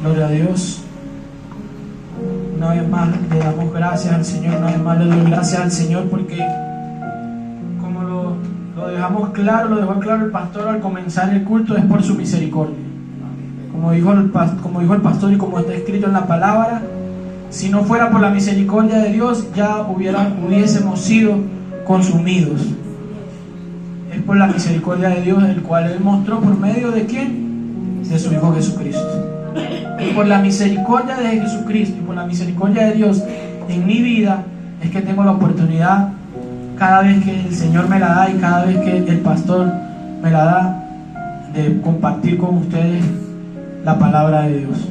Gloria a Dios. Una vez más le damos gracias al Señor. Una vez más le doy gracias al Señor porque como lo dejamos claro, lo dejó claro el pastor al comenzar el culto, es por su misericordia. Como dijo el pastor y como está escrito en la palabra, si no fuera por la misericordia de Dios ya hubiésemos sido consumidos. Es por la misericordia de Dios, el cual Él mostró por medio de ¿quién? De su Hijo Jesucristo. Y por la misericordia de Jesucristo y por la misericordia de Dios en mi vida es que tengo la oportunidad, cada vez que el Señor me la da y cada vez que el pastor me la da, de compartir con ustedes la palabra de Dios.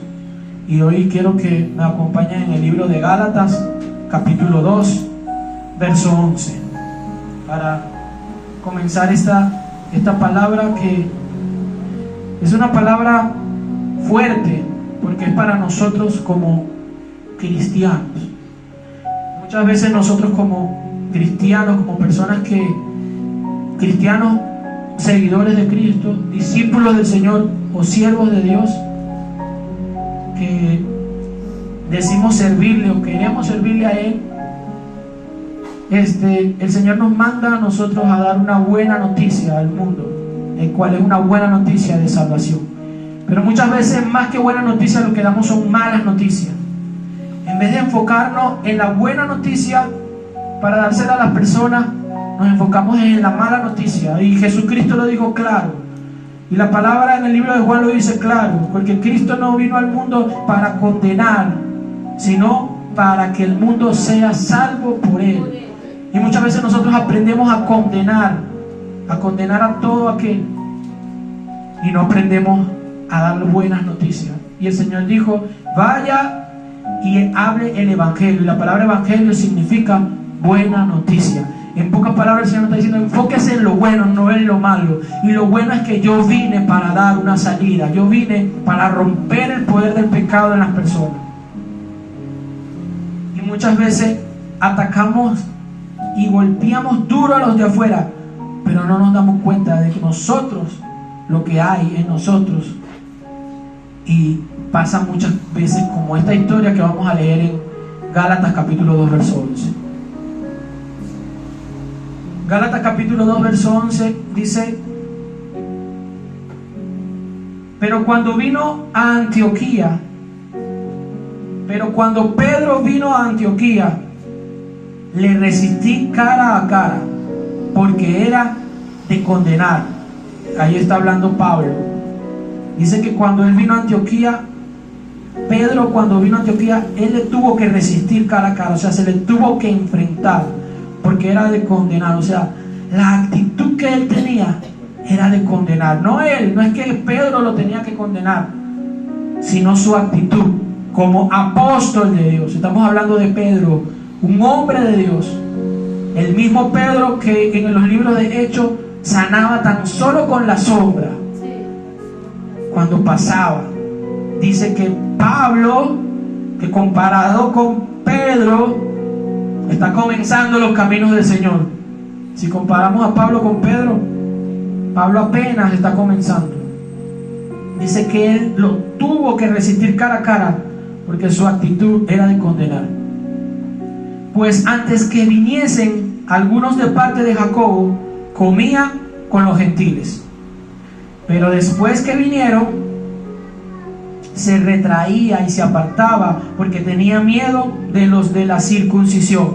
Y hoy quiero que me acompañen en el libro de Gálatas, capítulo 2, verso 11, para comenzar esta palabra, que es una palabra fuerte porque es para nosotros como cristianos. Muchas veces nosotros como cristianos, como personas cristianos, seguidores de Cristo, discípulos del Señor o siervos de Dios, que decimos servirle o queremos servirle a Él, el Señor nos manda a nosotros a dar una buena noticia al mundo, el cual es una buena noticia de salvación. Pero muchas veces, más que buena noticia, lo que damos son malas noticias. En vez de enfocarnos en la buena noticia para dársela a las personas, nos enfocamos en la mala noticia. Y Jesucristo lo dijo claro, y la palabra en el libro de Juan lo dice claro, porque Cristo no vino al mundo para condenar, sino para que el mundo sea salvo por Él. Y muchas veces nosotros aprendemos a condenar a todo aquel, y no aprendemos a dar buenas noticias. Y el Señor dijo: vaya y hable el evangelio. Y la palabra evangelio significa buena noticia. En pocas palabras el Señor nos está diciendo: enfóquese en lo bueno, no en lo malo. Y lo bueno es que yo vine para dar una salida. Yo vine para romper el poder del pecado en las personas. Y muchas veces atacamos y golpeamos duro a los de afuera, pero no nos damos cuenta de que nosotros, lo que hay en nosotros, y pasa muchas veces como esta historia que vamos a leer en Gálatas capítulo 2 verso 11. Gálatas capítulo 2 verso 11 dice: pero cuando Pedro vino a Antioquía, le resistí cara a cara, porque era de condenar. Ahí está hablando Pablo. Dice que cuando él vino a Antioquía, Pedro, cuando vino a Antioquía, él le tuvo que resistir cara a cara, o sea, se le tuvo que enfrentar, porque era de condenar. O sea, la actitud que él tenía era de condenar. No él, no es que Pedro lo tenía que condenar, sino su actitud como apóstol de Dios. Estamos hablando de Pedro, un hombre de Dios, el mismo Pedro que en los libros de Hechos sanaba tan solo con la sombra. Cuando pasaba, dice que Pablo, que comparado con Pedro, está comenzando los caminos del Señor. Si comparamos a Pablo con Pedro, Pablo apenas está comenzando. Dice que él lo tuvo que resistir cara a cara, porque su actitud era de condenar. Pues antes que viniesen algunos de parte de Jacobo, comía con los gentiles. Pero después que vinieron, se retraía y se apartaba, porque tenía miedo de los de la circuncisión.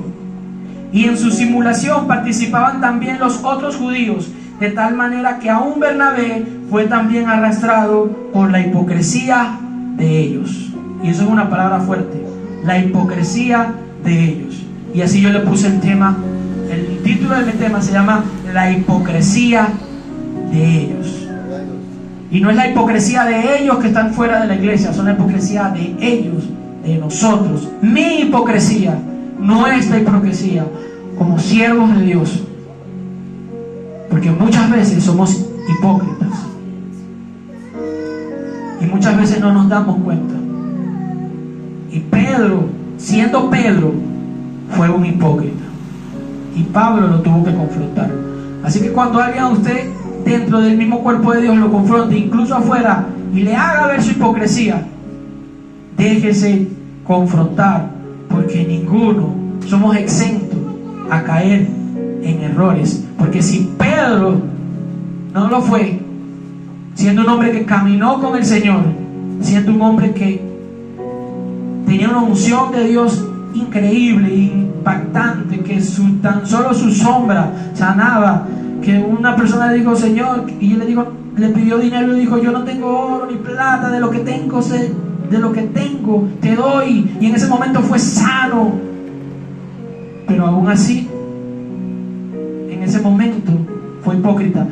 Y en su simulación participaban también los otros judíos, de tal manera que aún Bernabé fue también arrastrado por la hipocresía de ellos. Y eso es una palabra fuerte, la hipocresía de ellos. Y así yo le puse el tema, el título de mi tema se llama la hipocresía de ellos. Y no es la hipocresía de ellos que están fuera de la iglesia, son la hipocresía de ellos, de nosotros. Mi hipocresía, nuestra hipocresía como siervos de Dios. Porque muchas veces somos hipócritas y muchas veces no nos damos cuenta. Y Pedro, siendo Pedro, fue un hipócrita, y Pablo lo tuvo que confrontar. Así que cuando alguien a usted dentro del mismo cuerpo de Dios lo confronte, incluso afuera, y le haga ver su hipocresía, déjese confrontar, porque ninguno somos exentos a caer en errores. Porque si Pedro no lo fue, siendo un hombre que caminó con el Señor, siendo un hombre que tenía una unción de Dios increíble, impactante, que tan solo su sombra sanaba, que una persona le dijo, Señor, y él le pidió dinero y dijo, yo no tengo oro ni plata, de lo que tengo te doy, y en ese momento fue sano. Pero aún así, en ese momento fue hipócrita,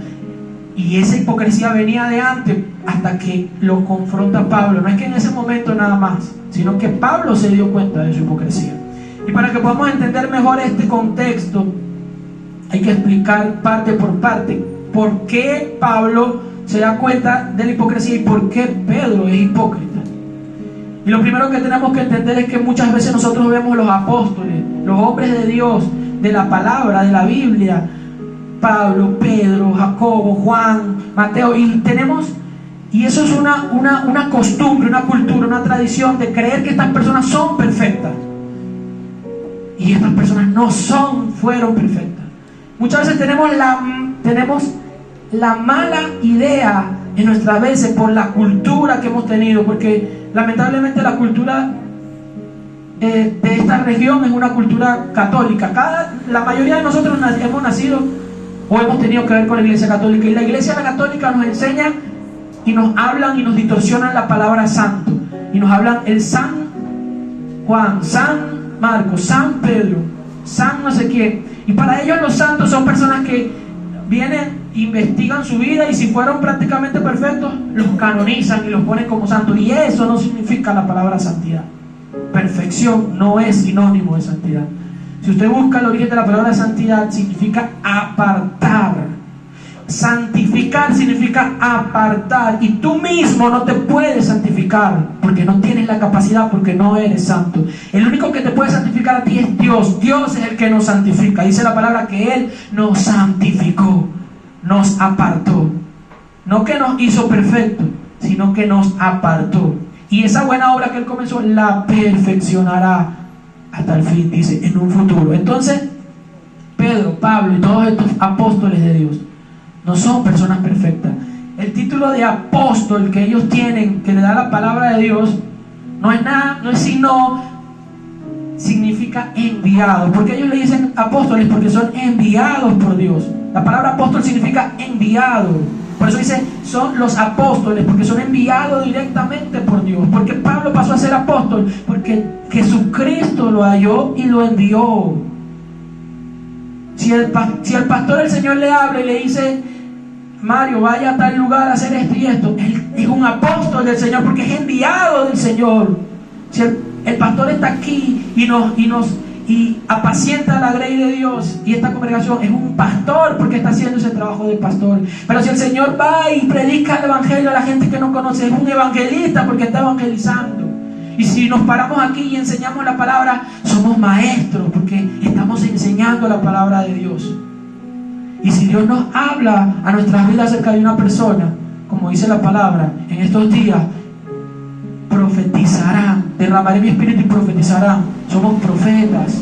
y esa hipocresía venía de antes, hasta que lo confronta Pablo. No es que en ese momento nada más, sino que Pablo se dio cuenta de su hipocresía. Y para que podamos entender mejor este contexto, hay que explicar parte por parte por qué Pablo se da cuenta de la hipocresía y por qué Pedro es hipócrita. Y lo primero que tenemos que entender es que muchas veces nosotros vemos los apóstoles, los hombres de Dios, de la palabra, de la Biblia, Pablo, Pedro, Jacobo, Juan, Mateo, y eso es una costumbre, una cultura, una tradición de creer que estas personas son perfectas. Y estas personas no fueron perfectas. Muchas veces tenemos la mala idea en nuestras veces por la cultura que hemos tenido, porque lamentablemente la cultura de esta región es una cultura católica. La mayoría de nosotros hemos nacido o hemos tenido que ver con la Iglesia Católica, y la Iglesia Católica nos enseña y nos hablan y nos distorsionan la palabra santo, y nos hablan el San Juan, San Marcos, San Pedro, San no sé quién, y para ellos los santos son personas que vienen, investigan su vida, y si fueron prácticamente perfectos, los canonizan y los ponen como santos. Y eso no significa la palabra santidad. Perfección no es sinónimo de santidad. Si usted busca el origen de la palabra santidad, significa apartar. Santificar significa apartar, y tú mismo no te puedes santificar porque no tienes la capacidad, porque no eres santo. El único que te puede santificar a ti es Dios. Dios es el que nos santifica. Dice la palabra que Él nos santificó, nos apartó. No que nos hizo perfectos, sino que nos apartó. Y esa buena obra que Él comenzó la perfeccionará hasta el fin, dice, en un futuro. Entonces, Pedro, Pablo y todos estos apóstoles de Dios no son personas perfectas. El título de apóstol que ellos tienen, que le da la palabra de Dios, no es sino, significa enviado. Porque ellos le dicen apóstoles, porque son enviados por Dios. La palabra apóstol significa enviado. Por eso dice, son los apóstoles, porque son enviados directamente por Dios. Porque Pablo pasó a ser apóstol, porque Jesucristo lo halló y lo envió. Si el pastor del Señor le habla y le dice, Mario, vaya a tal lugar a hacer esto y esto, él es un apóstol del Señor, porque es enviado del Señor. Si el pastor está aquí y apacienta la grey de Dios, y esta congregación, es un pastor porque está haciendo ese trabajo de pastor. Pero si el Señor va y predica el evangelio a la gente que no conoce, es un evangelista porque está evangelizando. Y si nos paramos aquí y enseñamos la palabra, somos maestros porque estamos enseñando la palabra de Dios. Y si Dios nos habla a nuestras vidas acerca de una persona, como dice la palabra, en estos días profetizarán, derramaré mi espíritu y profetizarán. Somos profetas.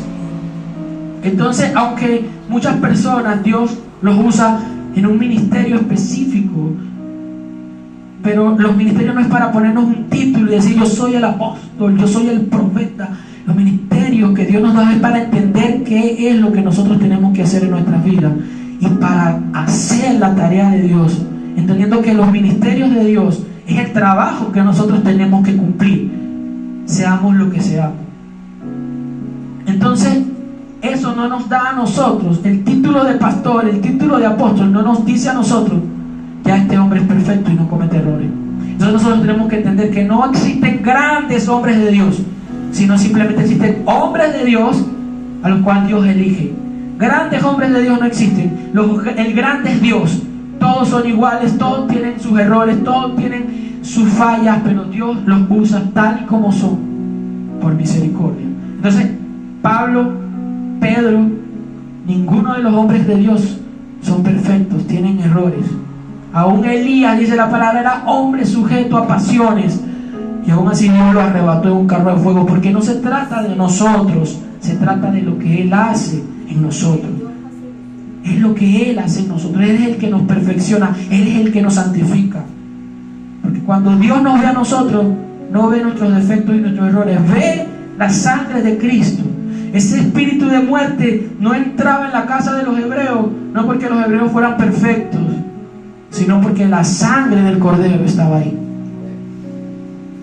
Entonces, aunque muchas personas Dios los usa en un ministerio específico, pero los ministerios no es para ponernos un título y decir yo soy el apóstol, yo soy el profeta. Los ministerios que Dios nos da es para entender qué es lo que nosotros tenemos que hacer en nuestras vidas, y para hacer la tarea de Dios, entendiendo que los ministerios de Dios es el trabajo que nosotros tenemos que cumplir, seamos lo que seamos. Entonces, eso no nos da a nosotros el título de pastor, el título de apóstol, no nos dice a nosotros, ya este hombre es perfecto y no comete errores. Entonces nosotros tenemos que entender que no existen grandes hombres de Dios, sino simplemente existen hombres de Dios a los cuales Dios elige. Grandes hombres de Dios no existen. El grande es Dios. Todos son iguales, todos tienen sus errores, todos tienen sus fallas, pero Dios los usa tal y como son, por misericordia. Entonces, Pablo, Pedro, ninguno de los hombres de Dios son perfectos, tienen errores. Aún Elías, dice la palabra, era hombre sujeto a pasiones. y aún así Dios lo arrebató en un carro de fuego, porque no se trata de nosotros, se trata de lo que Él hace en nosotros. Es lo que Él hace en nosotros. Él es el que nos perfecciona, Él es el que nos santifica. Porque cuando Dios nos ve a nosotros, no ve nuestros defectos y nuestros errores, ve la sangre de Cristo. Ese espíritu de muerte no entraba en la casa de los hebreos, no porque los hebreos fueran perfectos, sino porque la sangre del Cordero estaba ahí.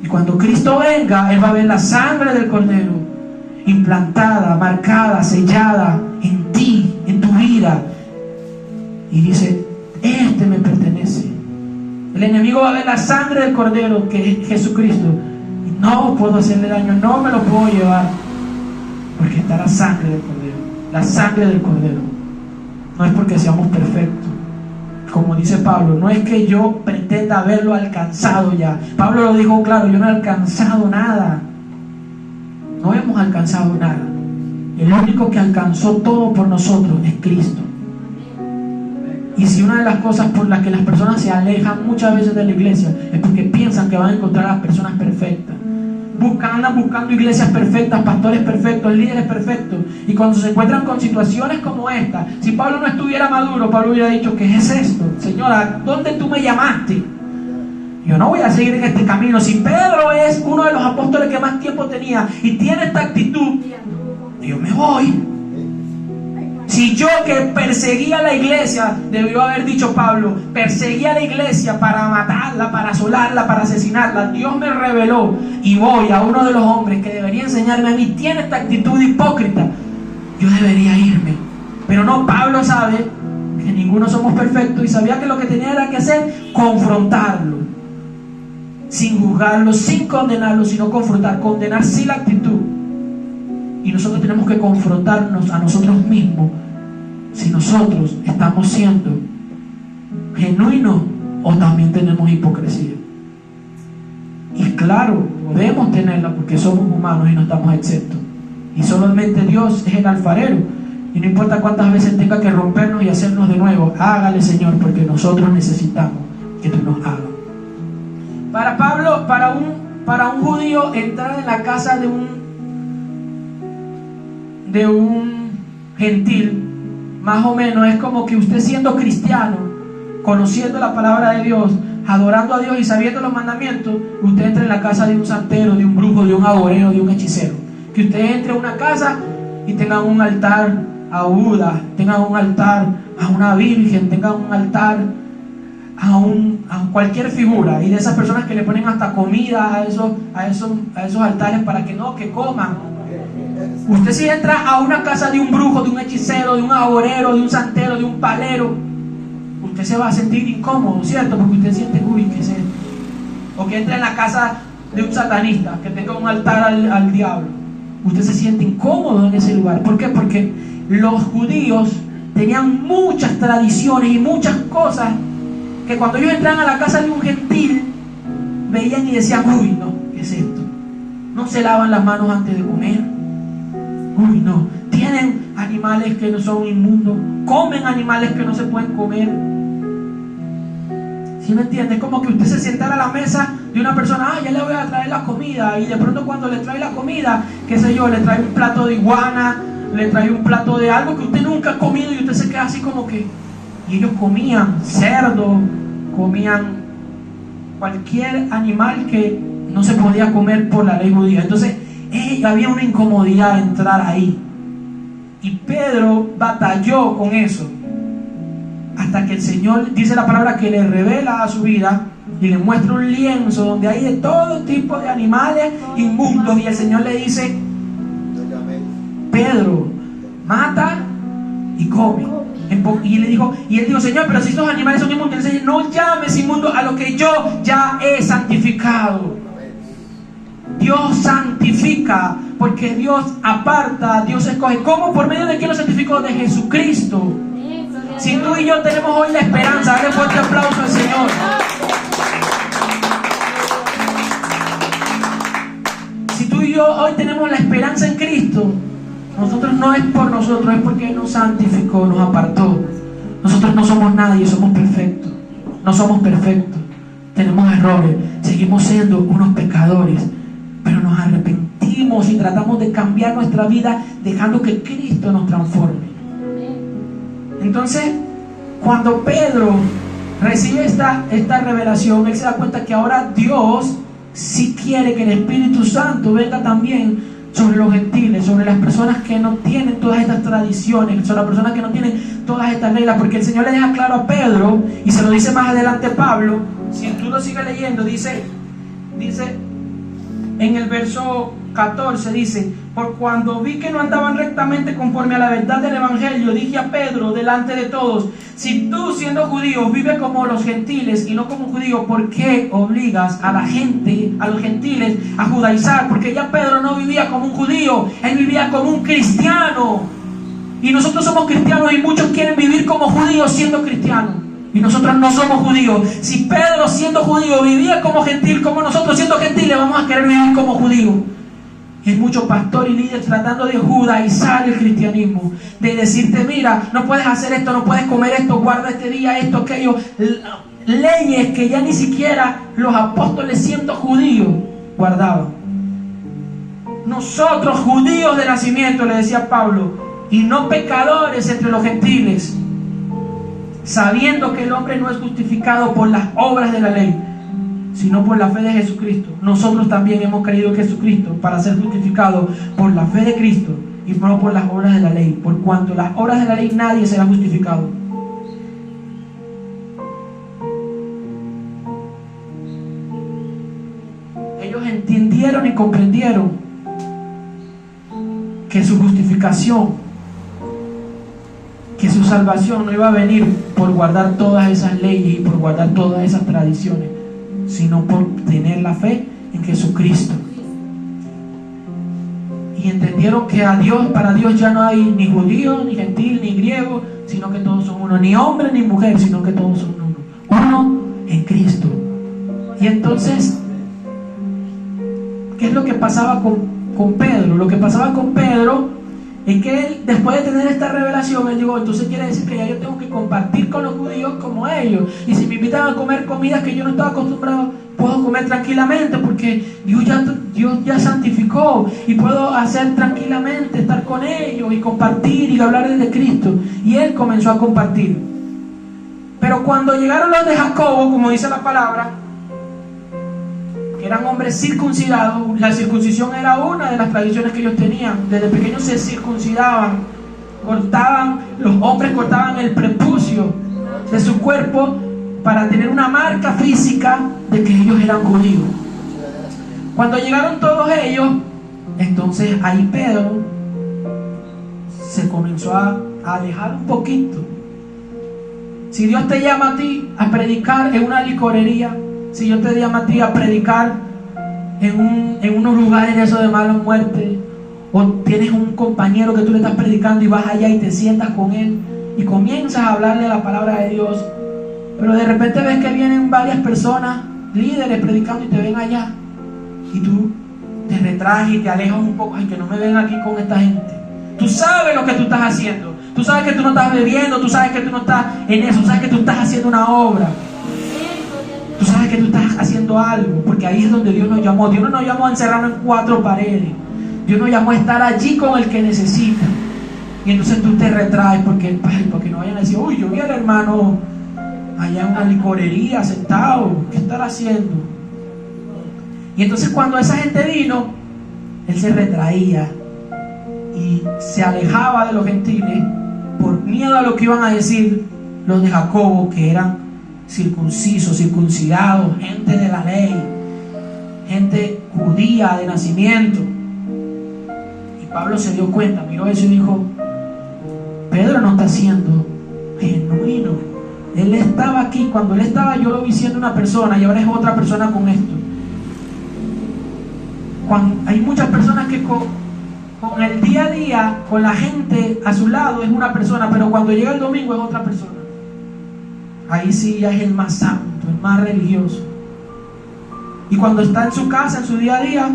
Y cuando Cristo venga, Él va a ver la sangre del Cordero implantada, marcada, sellada en ti, en tu vida, y dice: este me pertenece. El enemigo va a ver la sangre del Cordero, que es Jesucristo, y no puedo hacerle daño, no me lo puedo llevar, porque está la sangre del Cordero. La sangre del Cordero. No es porque seamos perfectos, como dice Pablo, no es que yo pretenda haberlo alcanzado ya. Pablo lo dijo claro: yo no he alcanzado nada. No hemos alcanzado nada. El único que alcanzó todo por nosotros es Cristo. Y si una de las cosas por las que las personas se alejan muchas veces de la iglesia es porque piensan que van a encontrar a las personas perfectas, andan buscando iglesias perfectas, pastores perfectos, líderes perfectos, y cuando se encuentran con situaciones como esta, si Pablo no estuviera maduro, Pablo hubiera dicho: ¿qué es esto? Señora, ¿dónde tú me llamaste? Yo no voy a seguir en este camino. Si Pedro es uno de los apóstoles que más tiempo tenía y tiene esta actitud, yo me voy. Si yo, que perseguía la iglesia, debió haber dicho Pablo, perseguía la iglesia para matarla, para asolarla, para asesinarla, Dios me reveló y voy a uno de los hombres que debería enseñarme a mí, tiene esta actitud hipócrita, yo debería irme. Pero no, Pablo sabe que ninguno somos perfectos y sabía que lo que tenía era que hacer, confrontarlo, sin juzgarlo, sin condenarlo, sino confrontar. Condenar sí la actitud, y nosotros tenemos que confrontarnos a nosotros mismos si nosotros estamos siendo genuinos o también tenemos hipocresía. Y claro, podemos tenerla porque somos humanos y no estamos exentos, y solamente Dios es el alfarero, y no importa cuántas veces tenga que rompernos y hacernos de nuevo, hágale, Señor, porque nosotros necesitamos que tú nos hagas. Para Pablo, para un judío, entrar en la casa de un gentil, más o menos es como que usted, siendo cristiano, conociendo la palabra de Dios, adorando a Dios y sabiendo los mandamientos, usted entra en la casa de un santero, de un brujo, de un agorero, de un hechicero. Que usted entre a una casa y tenga un altar a Buda, tenga un altar a una virgen, tenga un altar a cualquier figura, y de esas personas que le ponen hasta comida a esos altares para que coman. Usted, si entra a una casa de un brujo, de un hechicero, de un agorero, de un santero, de un palero, usted se va a sentir incómodo, ¿cierto? Porque usted siente: uy, ¿qué es esto? O que entre en la casa de un satanista, que tenga un altar al diablo, usted se siente incómodo en ese lugar. ¿Por qué? Porque los judíos tenían muchas tradiciones y muchas cosas que cuando ellos entraban a la casa de un gentil, veían y decían: uy, no, ¿qué es esto? No se lavan las manos antes de comer. Uy, no. Tienen animales que no son inmundos, comen animales que no se pueden comer. ¿Sí me entiende? Es como que usted se sentara a la mesa de una persona: ya le voy a traer la comida, y de pronto cuando le trae la comida, qué sé yo, le trae un plato de iguana, le trae un plato de algo que usted nunca ha comido, y usted se queda así como que... Y ellos comían cerdo, comían cualquier animal que no se podía comer por la ley judía. Entonces había una incomodidad de entrar ahí, y Pedro batalló con eso hasta que el Señor, dice la palabra, que le revela a su vida y le muestra un lienzo donde hay de todo tipo de animales inmundos, y el Señor le dice: Pedro, mata y come. Y él dijo: Señor, pero si estos animales son inmundos. Y él dice: no llames inmundo a lo que yo ya he santificado. Dios santifica, porque Dios aparta, Dios escoge. ¿Cómo? ¿Por medio de quién lo santificó? De Jesucristo. Si tú y yo tenemos hoy la esperanza, dale fuerte aplauso al Señor. Si tú y yo hoy tenemos la esperanza en Cristo, nosotros no es por nosotros, es porque Él nos santificó, nos apartó. Nosotros no somos nadie, somos perfectos. No somos perfectos. tenemos errores, seguimos siendo unos pecadores, pero nos arrepentimos y tratamos de cambiar nuestra vida dejando que Cristo nos transforme. Entonces, cuando Pedro recibe esta revelación, él se da cuenta que ahora Dios sí quiere que el Espíritu Santo venga también sobre los gentiles, sobre las personas que no tienen todas estas tradiciones, sobre las personas que no tienen todas estas reglas, porque el Señor le deja claro a Pedro, y se lo dice más adelante Pablo. Si tú lo sigues leyendo, dice en el verso 14, dice: por cuando vi que no andaban rectamente conforme a la verdad del Evangelio, dije a Pedro delante de todos: si tú, siendo judío, vives como los gentiles y no como judío, ¿por qué obligas a la gente, a los gentiles, a judaizar? Porque ya Pedro no vivía como un judío, él vivía como un cristiano. Y nosotros somos cristianos y muchos quieren vivir como judíos siendo cristianos. Y nosotros no somos judíos. Si Pedro, siendo judío, vivía como gentil, como nosotros siendo gentiles vamos a querer vivir como judíos. Y hay muchos pastores y líderes tratando de judaizar el cristianismo, de decirte: mira, no puedes hacer esto, no puedes comer esto, guarda este día, esto, aquello. Leyes que ya ni siquiera los apóstoles, siendo judíos, guardaban. Nosotros, judíos de nacimiento, le decía Pablo, y no pecadores entre los gentiles, sabiendo que el hombre no es justificado por las obras de la ley, sino por la fe de Jesucristo. Nosotros también hemos creído en Jesucristo para ser justificados por la fe de Cristo y no por las obras de la ley, por cuanto las obras de la ley nadie será justificado. Ellos entendieron y comprendieron que su justificación, que su salvación no iba a venir por guardar todas esas leyes y por guardar todas esas tradiciones, sino por tener la fe en Jesucristo. Y entendieron que para Dios ya no hay ni judío, ni gentil, ni griego, sino que todos son uno, ni hombre ni mujer, sino que todos son uno en Cristo. Y entonces, ¿qué es lo que pasaba con Pedro? Lo que pasaba con Pedro es que él, después de tener esta revelación, él dijo: entonces quiere decir que ya yo tengo que compartir con los judíos como ellos, y si me invitan a comer comidas que yo no estaba acostumbrado, puedo comer tranquilamente porque Dios ya santificó, y puedo hacer tranquilamente, estar con ellos y compartir y hablarles de Cristo. Y él comenzó a compartir. Pero cuando llegaron los de Jacobo, como dice la palabra, que eran hombres circuncidados, la circuncisión era una de las tradiciones que ellos tenían. Desde pequeños se circuncidaban, los hombres cortaban el prepucio de su cuerpo para tener una marca física de que ellos eran judíos. Cuando llegaron todos ellos, entonces ahí Pedro se comenzó a alejar un poquito. Si Dios te llama a ti a predicar en una licorería, si Dios te llama a ti a predicar en unos lugares de eso de mala muerte, o tienes un compañero que tú le estás predicando y vas allá y te sientas con él y comienzas a hablarle la palabra de Dios, pero de repente ves que vienen varias personas, líderes, predicando, y te ven allá y tú te retraes y te alejas un poco: ay, que no me ven aquí con esta gente. Tú sabes lo que tú estás haciendo, tú sabes que tú no estás bebiendo, tú sabes que tú no estás en eso, tú sabes que tú estás haciendo una obra. Tú sabes que tú estás haciendo algo, porque ahí es donde Dios nos llamó. Dios no nos llamó a encerrarnos en 4 paredes. Dios nos llamó a estar allí con el que necesita. Y entonces tú te retraes porque no vayan a decir: uy, yo vi al hermano allá en una licorería sentado, ¿qué estará haciendo? Y entonces cuando esa gente vino, él se retraía y se alejaba de los gentiles por miedo a lo que iban a decir los de Jacobo, que eran circuncisos, circuncidados, gente de la ley, gente judía de nacimiento. Y Pablo se dio cuenta, miró eso y dijo: Pedro no está siendo genuino. Él estaba aquí, cuando él estaba yo lo vi siendo una persona, y ahora es otra persona con esto. Hay muchas personas que con el día a día, con la gente a su lado, es una persona, pero cuando llega el domingo es otra persona. Ahí sí ya es el más santo, el más religioso. Y cuando está en su casa, en su día a día,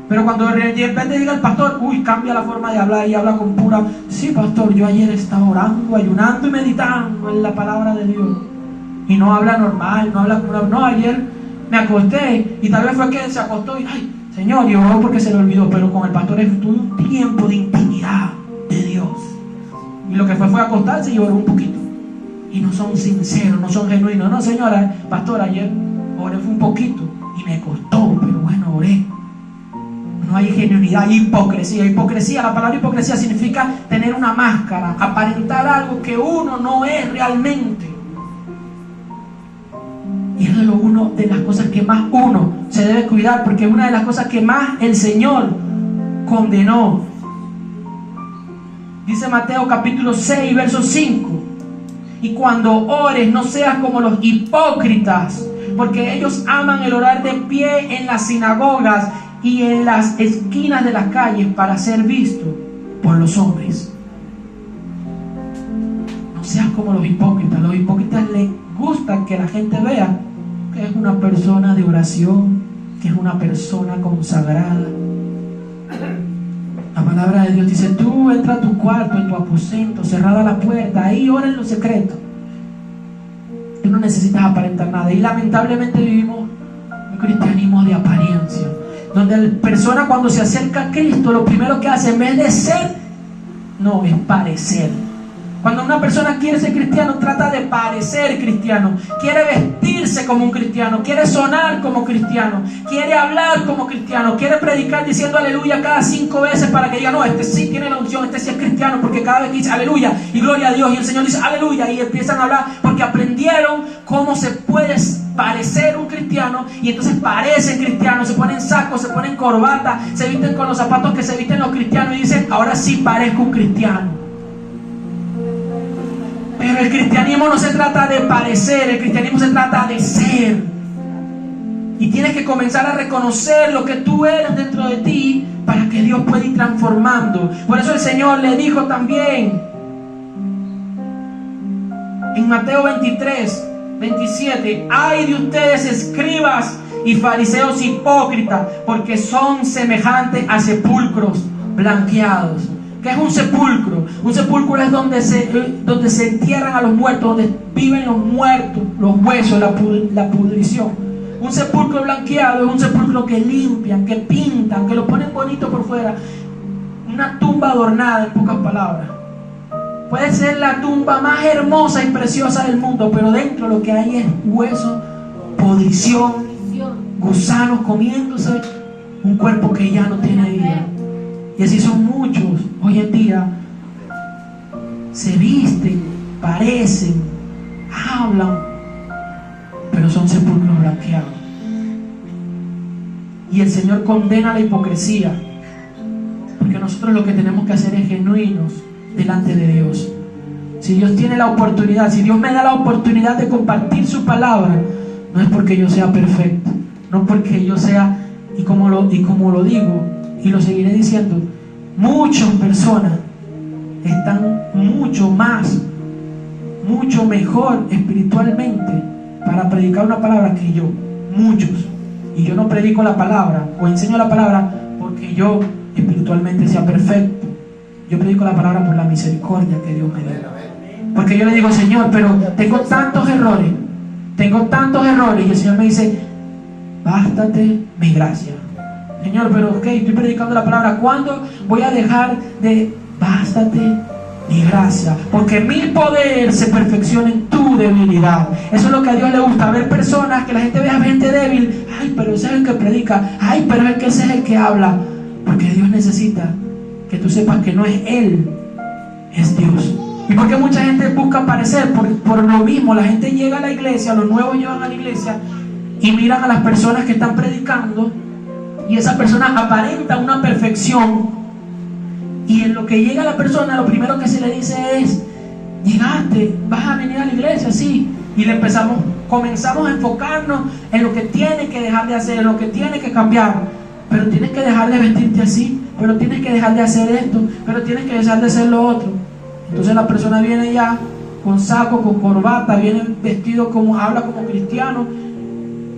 pero cuando de repente diga el pastor, uy, cambia la forma de hablar y habla con pura: sí, pastor, yo ayer estaba orando, ayunando y meditando en la palabra de Dios. Y no habla normal, no habla como no, ayer me acosté, y tal vez fue que se acostó y, ay, Señor, y oró porque se le olvidó, pero con el pastor tuvo un tiempo de intimidad de Dios. Y lo que fue acostarse y oró un poquito. Y no son sinceros, no son genuinos. No, señora, pastor, ayer oré fue un poquito y me costó, pero bueno, oré. No hay genuinidad, hay hipocresía. Hipocresía, la palabra hipocresía significa tener una máscara, aparentar algo que uno no es realmente. Y eso es una de las cosas que más uno se debe cuidar, porque es una de las cosas que más el Señor condenó. Dice Mateo capítulo 6, verso 5: y cuando ores, no seas como los hipócritas, porque ellos aman el orar de pie en las sinagogas y en las esquinas de las calles para ser visto por los hombres. No seas como los hipócritas. Los hipócritas les gusta que la gente vea que es una persona de oración, que es una persona consagrada. La palabra de Dios dice: tú entra a tu cuarto, en tu aposento, cerrada la puerta, ahí ora en lo secreto. Tú no necesitas aparentar nada. Y lamentablemente vivimos un cristianismo de apariencia, donde la persona cuando se acerca a Cristo, lo primero que hace en vez de ser, no, es parecer. Cuando una persona quiere ser cristiano, trata de parecer cristiano, quiere vestirse como un cristiano, quiere sonar como cristiano, quiere hablar como cristiano, quiere predicar diciendo aleluya cada 5 veces para que diga, no, este sí tiene la unción, este sí es cristiano, porque cada vez que dice aleluya y gloria a Dios y el Señor dice aleluya, y empiezan a hablar porque aprendieron cómo se puede parecer un cristiano, y entonces parecen cristianos, se ponen sacos, se ponen corbata, se visten con los zapatos que se visten los cristianos y dicen, ahora sí parezco un cristiano. Pero el cristianismo no se trata de parecer, el cristianismo se trata de ser. Y tienes que comenzar a reconocer lo que tú eres dentro de ti para que Dios pueda ir transformando. Por eso el Señor le dijo también en Mateo 23, 27: ay de ustedes, escribas y fariseos hipócritas, porque son semejantes a sepulcros blanqueados. ¿Qué es un sepulcro? Un sepulcro es donde se entierran a los muertos, donde viven los muertos, los huesos, la pudrición. Un sepulcro blanqueado es un sepulcro que limpian, que pintan, que lo ponen bonito por fuera. Una tumba adornada, en pocas palabras. Puede ser la tumba más hermosa y preciosa del mundo, pero dentro lo que hay es hueso, podrición, gusanos comiéndose un cuerpo que ya no tiene vida. Y así son muchos hoy en día. Se visten, parecen, hablan, pero son sepulcros blanqueados. Y el Señor condena la hipocresía, porque nosotros lo que tenemos que hacer es genuinos delante de Dios. Si Dios tiene la oportunidad, si Dios me da la oportunidad de compartir su palabra, no es porque yo sea perfecto, no porque yo sea, y como lo digo y lo seguiré diciendo, muchas personas están mucho mejor espiritualmente para predicar una palabra que yo, muchos. Y yo no predico la palabra o enseño la palabra porque yo espiritualmente sea perfecto. Yo predico la palabra por la misericordia que Dios me dio. Porque yo le digo, Señor, pero tengo tantos errores, y el Señor me dice, bástate mi gracia. Señor, pero ok, estoy predicando la palabra, ¿cuándo voy a dejar de bástate mi gracia? Porque mi poder se perfecciona en tu debilidad. Eso es lo que a Dios le gusta, ver personas, que la gente vea gente débil. Ay, pero ese es el que predica. Ay, pero es que ese es el que habla. Porque Dios necesita que tú sepas que no es Él, es Dios. Y porque mucha gente busca aparecer por lo mismo. La gente llega a la iglesia, los nuevos llegan a la iglesia y miran a las personas que están predicando, y esa persona aparenta una perfección, y en lo que llega la persona, lo primero que se le dice es, llegaste, vas a venir a la iglesia, sí. Y comenzamos a enfocarnos en lo que tiene que dejar de hacer, en lo que tiene que cambiar. Pero tienes que dejar de vestirte así, pero tienes que dejar de hacer esto, pero tienes que dejar de hacer lo otro. Entonces la persona viene ya con saco, con corbata, viene vestido habla como cristiano,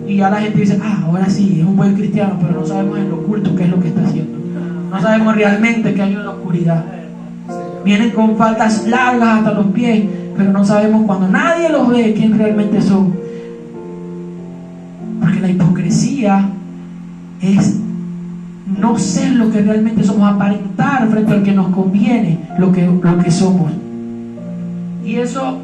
y ya la gente dice, ahora sí, es un buen cristiano, pero no sabemos en lo oculto qué es lo que está haciendo. No sabemos realmente qué hay en la oscuridad. Vienen con faldas largas hasta los pies, pero no sabemos, cuando nadie los ve, quién realmente son. Porque la hipocresía hipocresía es no ser lo que realmente somos, aparentar frente al que nos conviene lo que somos. Y eso,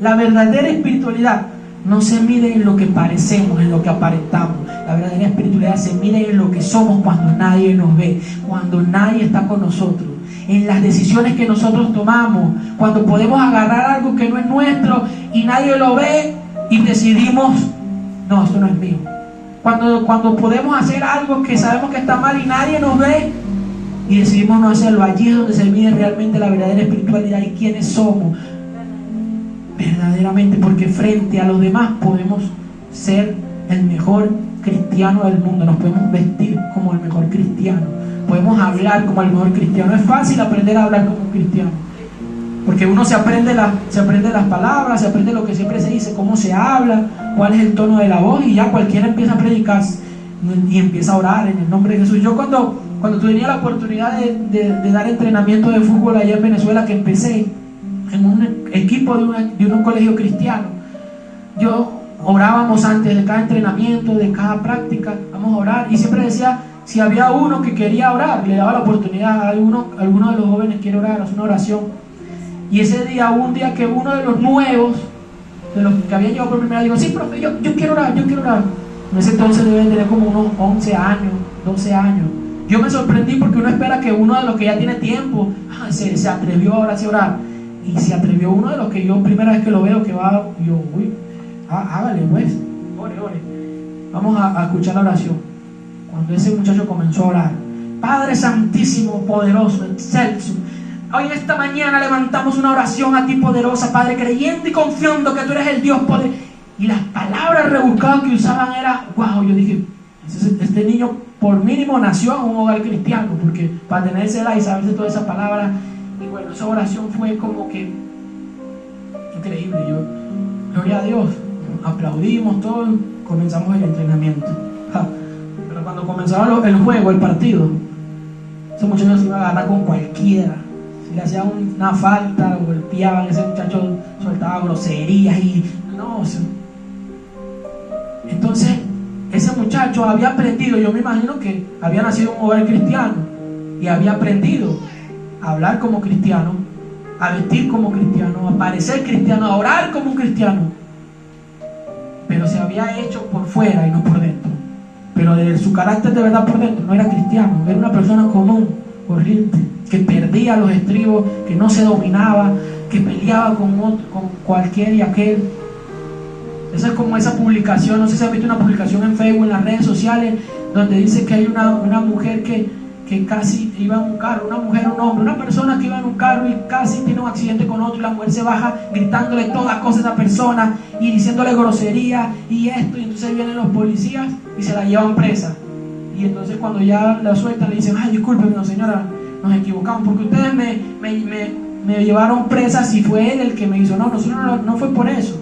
la verdadera espiritualidad no se mide en lo que parecemos, en lo que aparentamos. La verdadera espiritualidad se mide en lo que somos cuando nadie nos ve, cuando nadie está con nosotros, en las decisiones que nosotros tomamos, cuando podemos agarrar algo que no es nuestro y nadie lo ve y decidimos, no, esto no es mío. Cuando podemos hacer algo que sabemos que está mal y nadie nos ve y decidimos no hacerlo, allí es donde se mide realmente la verdadera espiritualidad y quiénes somos verdaderamente, porque frente a los demás podemos ser el mejor cristiano del mundo, nos podemos vestir como el mejor cristiano, podemos hablar como el mejor cristiano. Es fácil aprender a hablar como un cristiano, porque uno se aprende las palabras, se aprende lo que siempre se dice, cómo se habla, cuál es el tono de la voz, y ya cualquiera empieza a predicar y empieza a orar en el nombre de Jesús. Yo cuando tenía la oportunidad de dar entrenamiento de fútbol allá en Venezuela, que empecé en un equipo de un colegio cristiano, yo orábamos antes de cada entrenamiento, de cada práctica, vamos a orar, y siempre decía, si había uno que quería orar, le daba la oportunidad a alguno de los jóvenes quiere orar, hacer una oración. Y ese día, un día que uno de los nuevos, de los que habían llegado por primera vez, dijo, sí, profe, yo quiero orar. En ese entonces deben tener como unos 11 años, 12 años. Yo me sorprendí porque uno espera que uno de los que ya tiene tiempo se atrevió ahora a orar. Y se atrevió uno de los que yo primera vez que lo veo que va, yo, uy, hágale pues, ore. Vamos a escuchar la oración. Cuando ese muchacho comenzó a orar, Padre Santísimo, poderoso, excelso, hoy en esta mañana levantamos una oración a ti poderosa, Padre, creyendo y confiando que tú eres el Dios poder. Y las palabras rebuscadas que usaban era, wow, yo dije, este niño por mínimo nació en un hogar cristiano, porque para tenérsela y saberse todas esas palabras. Y bueno, esa oración fue como que increíble. Yo, gloria a Dios, aplaudimos todos, comenzamos el entrenamiento. Pero cuando comenzaba el juego, el partido, ese muchacho se iba a agarrar con cualquiera. Si le hacían una falta, lo golpeaban, ese muchacho soltaba groserías y no. Entonces, ese muchacho había aprendido, yo me imagino que había nacido en un hogar cristiano y había aprendido a hablar como cristiano, a vestir como cristiano, a parecer cristiano, a orar como un cristiano, pero se había hecho por fuera y no por dentro. Pero de su carácter de verdad por dentro no era cristiano, era una persona común, corriente, que perdía los estribos, que no se dominaba, que peleaba con cualquier y aquel. Esa es como esa publicación, no sé si han visto una publicación en Facebook, en las redes sociales, donde dice que hay una mujer que casi iba en un carro, una mujer, un hombre, una persona que iba en un carro y casi tiene un accidente con otro, y la mujer se baja gritándole todas cosas a esa persona y diciéndole grosería y esto, y entonces vienen los policías y se la llevan presa. Y entonces cuando ya la sueltan le dicen, ay, discúlpenme, señora, nos equivocamos porque ustedes me llevaron presa si fue él el que me hizo. No, nosotros no fue por eso,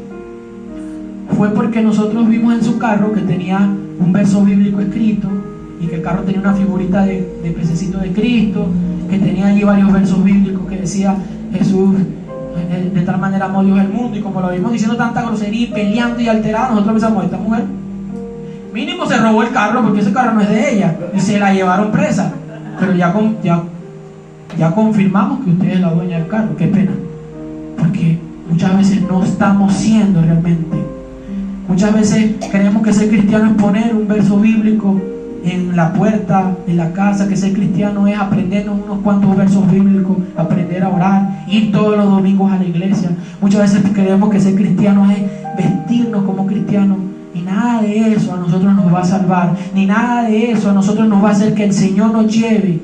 fue porque nosotros vimos en su carro que tenía un verso bíblico escrito, y que el carro tenía una figurita de pececito de Cristo, que tenía allí varios versos bíblicos que decía Jesús, de tal manera amó Dios el mundo. Y como lo vimos diciendo tanta grosería y peleando y alterado, nosotros pensamos, esta mujer mínimo se robó el carro, porque ese carro no es de ella, y se la llevaron presa. Pero ya confirmamos que usted es la dueña del carro. Qué pena, porque muchas veces no estamos siendo realmente. Muchas veces creemos que ser cristiano es poner un verso bíblico en la puerta de la casa, que ser cristiano es aprendernos unos cuantos versos bíblicos, aprender a orar, ir todos los domingos a la iglesia. Muchas veces creemos que ser cristiano es vestirnos como cristianos, y nada de eso a nosotros nos va a salvar, ni nada de eso a nosotros nos va a hacer que el Señor nos lleve,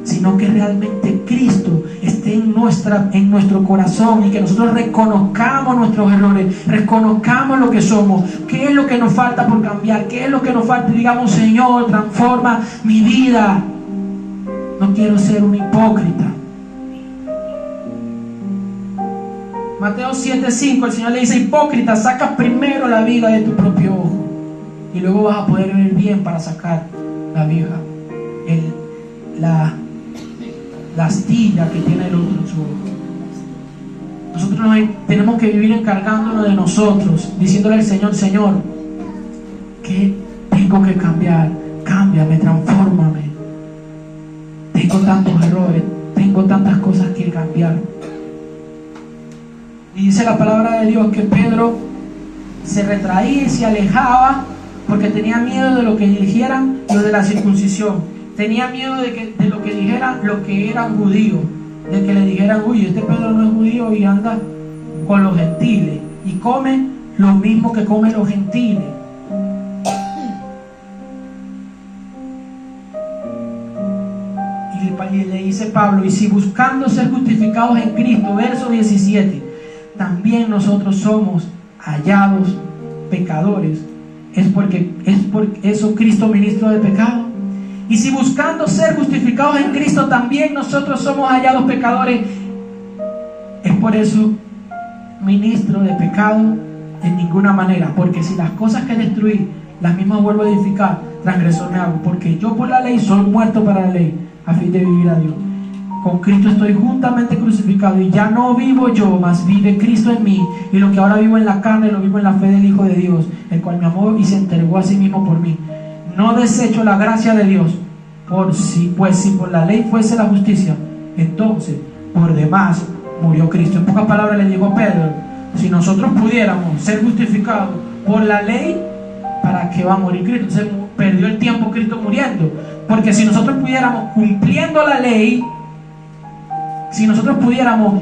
sino que realmente Cristo esté en nuestro corazón, y que nosotros reconozcamos nuestros errores, reconozcamos lo que somos, qué es lo que nos falta por cambiar, qué es lo que nos falta, y digamos, Señor, transforma mi vida. No quiero ser un hipócrita. Mateo 7:5, el Señor le dice, hipócrita, saca primero la viga de tu propio ojo, y luego vas a poder ver bien para sacar la viga, la astilla que tiene el otro en su ojo. Nosotros tenemos que vivir encargándonos de nosotros, diciéndole al Señor, Señor, ¿qué tengo que cambiar. Cámbiame, transfórmame. Tengo tantos errores, tengo tantas cosas que cambiar. Y dice la palabra de Dios que Pedro se retraía y se alejaba porque tenía miedo de lo que dijeran los de la circuncisión. Tenía miedo de lo que dijeran los que eran judíos, de que le dijeran: uy, este Pedro no es judío y anda con los gentiles y come lo mismo que comen los gentiles. Y le dice Pablo: y si buscando ser justificados en Cristo, verso 17, también nosotros somos hallados pecadores, ¿es por eso Cristo ministro de pecado? Y si buscando ser justificados en Cristo también nosotros somos hallados pecadores, ¿es por eso ministro de pecado? En ninguna manera, porque si las cosas que destruí las mismas vuelvo a edificar, transgresor me hago, porque yo por la ley soy muerto para la ley, a fin de vivir a Dios. Con Cristo estoy juntamente crucificado, y ya no vivo yo, mas vive Cristo en mí, y lo que ahora vivo en la carne lo vivo en la fe del Hijo de Dios, el cual me amó y se entregó a sí mismo por mí. No desecho la gracia de Dios, pues si por la ley fuese la justicia, entonces por demás murió Cristo. En pocas palabras le dijo Pedro: si nosotros pudiéramos ser justificados por la ley, ¿para qué va a morir Cristo? Entonces perdió el tiempo Cristo muriendo. Porque si nosotros pudiéramos, cumpliendo la ley, si nosotros pudiéramos,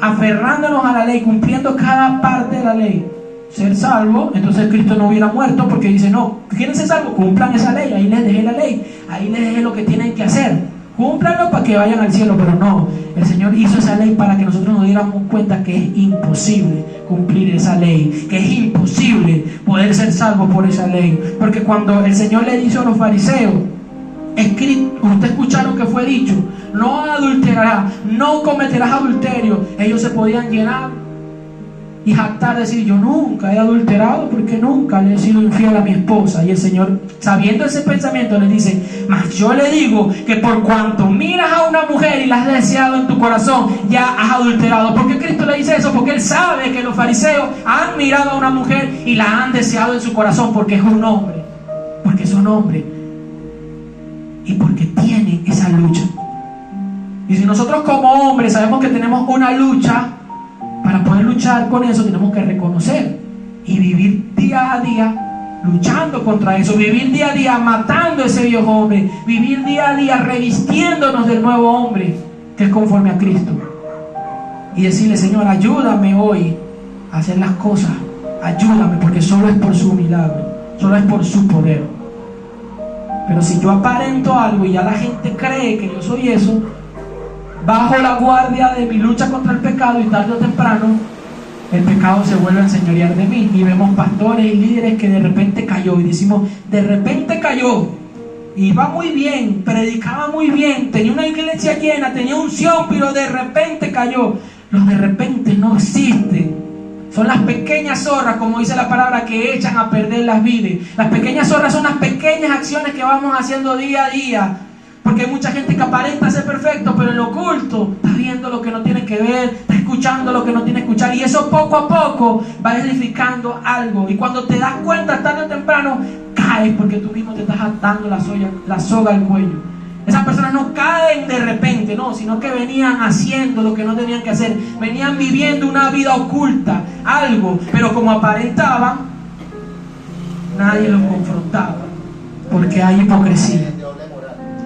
aferrándonos a la ley, cumpliendo cada parte de la ley, ser salvo, entonces Cristo no hubiera muerto, porque dice: no, ¿quieren ser salvos? Cumplan esa ley. Ahí les dejé la ley, ahí les dejé lo que tienen que hacer, cúmplanlo para que vayan al cielo. Pero no, el Señor hizo esa ley para que nosotros nos diéramos cuenta que es imposible cumplir esa ley, que es imposible poder ser salvos por esa ley. Porque cuando el Señor le dijo a los fariseos: ustedes escucharon que fue dicho, no adulterarás, no cometerás adulterio, ellos se podían llenar y jactar, decir: yo nunca he adulterado, porque nunca le he sido infiel a mi esposa. Y el Señor, sabiendo ese pensamiento, le dice: mas yo le digo que por cuanto miras a una mujer y la has deseado en tu corazón, ya has adulterado. ¿Por qué Cristo le dice eso? Porque Él sabe que los fariseos han mirado a una mujer y la han deseado en su corazón, porque es un hombre, porque es un hombre, y porque tienen esa lucha. Y si nosotros como hombres sabemos que tenemos una lucha, para poder luchar con eso tenemos que reconocer y vivir día a día luchando contra eso, vivir día a día matando ese viejo hombre, vivir día a día revistiéndonos del nuevo hombre que es conforme a Cristo, y decirle: Señor, ayúdame hoy a hacer las cosas, ayúdame, porque solo es por su milagro, solo es por su poder. Pero si yo aparento algo y ya la gente cree que yo soy eso, bajo la guardia de mi lucha contra el pecado, y tarde o temprano el pecado se vuelve a enseñorear de mí. Y vemos pastores y líderes que de repente cayó, y decimos: de repente cayó, iba muy bien, predicaba muy bien, tenía una iglesia llena, tenía unción, pero de repente cayó. Los de repente no existen. Son las pequeñas zorras, como dice la palabra, que echan a perder las vides. Las pequeñas zorras son las pequeñas acciones que vamos haciendo día a día. Porque hay mucha gente que aparenta ser perfecto, pero en lo oculto está viendo lo que no tiene que ver, está escuchando lo que no tiene que escuchar, y eso poco a poco va edificando algo. Y cuando te das cuenta, tarde o temprano, caes, porque tú mismo te estás atando la soga al cuello. Esas personas no caen de repente, no, sino que venían haciendo lo que no tenían que hacer, venían viviendo una vida oculta, algo, pero como aparentaban, nadie los confrontaba, porque hay hipocresía.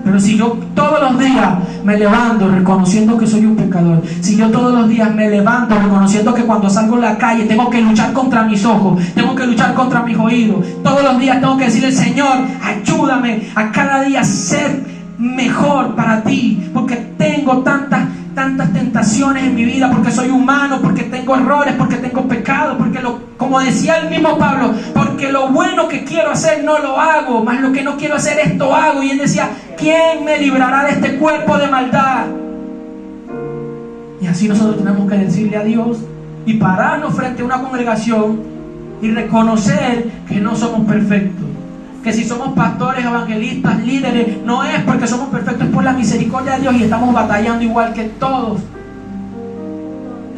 Pero si yo todos los días me levanto reconociendo que soy un pecador, si yo todos los días me levanto reconociendo que cuando salgo en la calle tengo que luchar contra mis ojos, tengo que luchar contra mis oídos, todos los días tengo que decirle: Señor, ayúdame a cada día ser mejor para ti, porque tengo tantas tentaciones en mi vida, porque soy humano, porque tengo errores, porque tengo pecado, porque como decía el mismo Pablo, porque lo bueno que quiero hacer no lo hago, mas lo que no quiero hacer esto hago. Y él decía: ¿quién me librará de este cuerpo de maldad? Y así nosotros tenemos que decirle a Dios y pararnos frente a una congregación y reconocer que no somos perfectos, que si somos pastores, evangelistas, líderes, no es porque somos perfectos, es por la misericordia de Dios, y estamos batallando igual que todos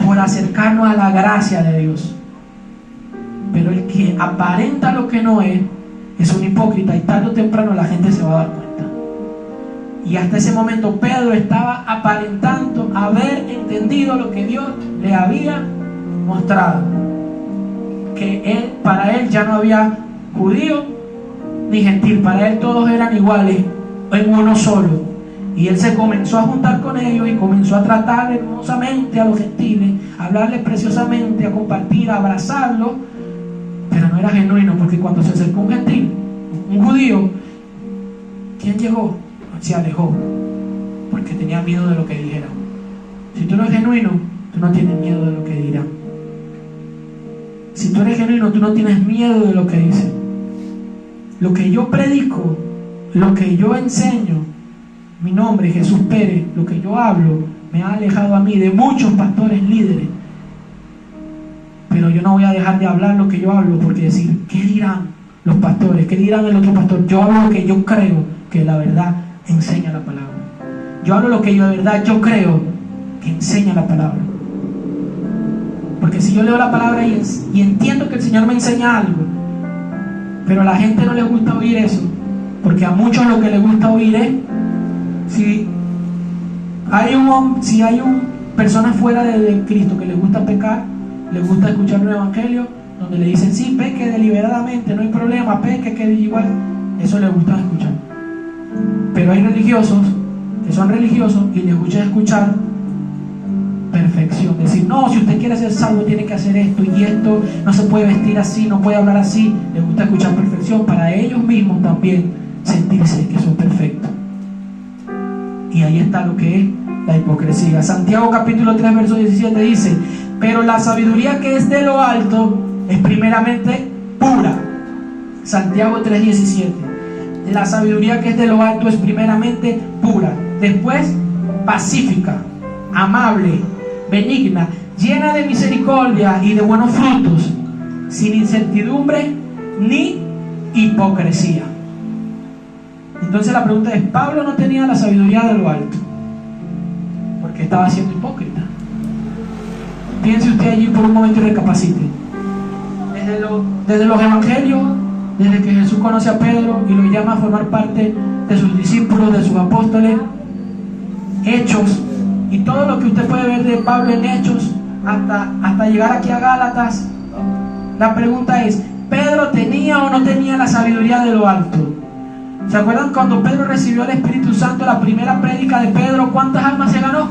por acercarnos a la gracia de Dios. Pero el que aparenta lo que no es es un hipócrita y tarde o temprano la gente se va a dar cuenta. Y hasta ese momento Pedro estaba aparentando haber entendido lo que Dios le había mostrado, que para él ya no había judío ni gentil, para él todos eran iguales en uno solo. Y él se comenzó a juntar con ellos y comenzó a tratar hermosamente a los gentiles, a hablarles preciosamente, a compartir, a abrazarlos, pero no era genuino, porque cuando se acercó un gentil, un judío, ¿quién llegó? Se alejó, porque tenía miedo de lo que dijeran. Si tú no eres genuino, tú no tienes miedo de lo que dirán. Si tú eres genuino, tú no tienes miedo de lo que dicen. Lo que yo predico, lo que yo enseño, mi nombre es Jesús Pérez, lo que yo hablo me ha alejado a mí de muchos pastores líderes, pero yo no voy a dejar de hablar lo que yo hablo, porque decir, ¿qué dirán los pastores? ¿Qué dirán el otro pastor? Yo hablo lo que yo creo que la verdad enseña la palabra. Yo hablo lo que yo de verdad yo creo que enseña la palabra, porque si yo leo la palabra y entiendo que el Señor me enseña algo, pero a la gente no le gusta oír eso, porque a muchos lo que les gusta oír es, si hay personas fuera de Cristo que les gusta pecar, les gusta escuchar un evangelio donde le dicen, sí, peque deliberadamente, no hay problema, peque, que igual, eso les gusta escuchar. Pero hay religiosos que son religiosos y les gusta escuchar perfección, decir, no, si usted quiere ser salvo tiene que hacer esto y esto, no se puede vestir así, no puede hablar así. Les gusta escuchar perfección para ellos mismos también sentirse que son perfectos. Y ahí está lo que es la hipocresía. Santiago capítulo 3 verso 17 dice, pero la sabiduría que es de lo alto es primeramente pura. Santiago 3:17. La sabiduría que es de lo alto es primeramente pura, después pacífica, amable, benigna, llena de misericordia y de buenos frutos, sin incertidumbre ni hipocresía. Entonces la pregunta es, ¿Pablo no tenía la sabiduría de lo alto? Porque estaba siendo hipócrita. Piense usted allí por un momento y recapacite. Desde los evangelios, desde que Jesús conoce a Pedro y lo llama a formar parte de sus discípulos, de sus apóstoles, Hechos, y todo lo que usted puede ver de Pablo en Hechos, hasta llegar aquí a Gálatas, la pregunta es, ¿Pedro tenía o no tenía la sabiduría de lo alto? ¿Se acuerdan cuando Pedro recibió el Espíritu Santo, la primera prédica de Pedro? ¿Cuántas almas se ganó?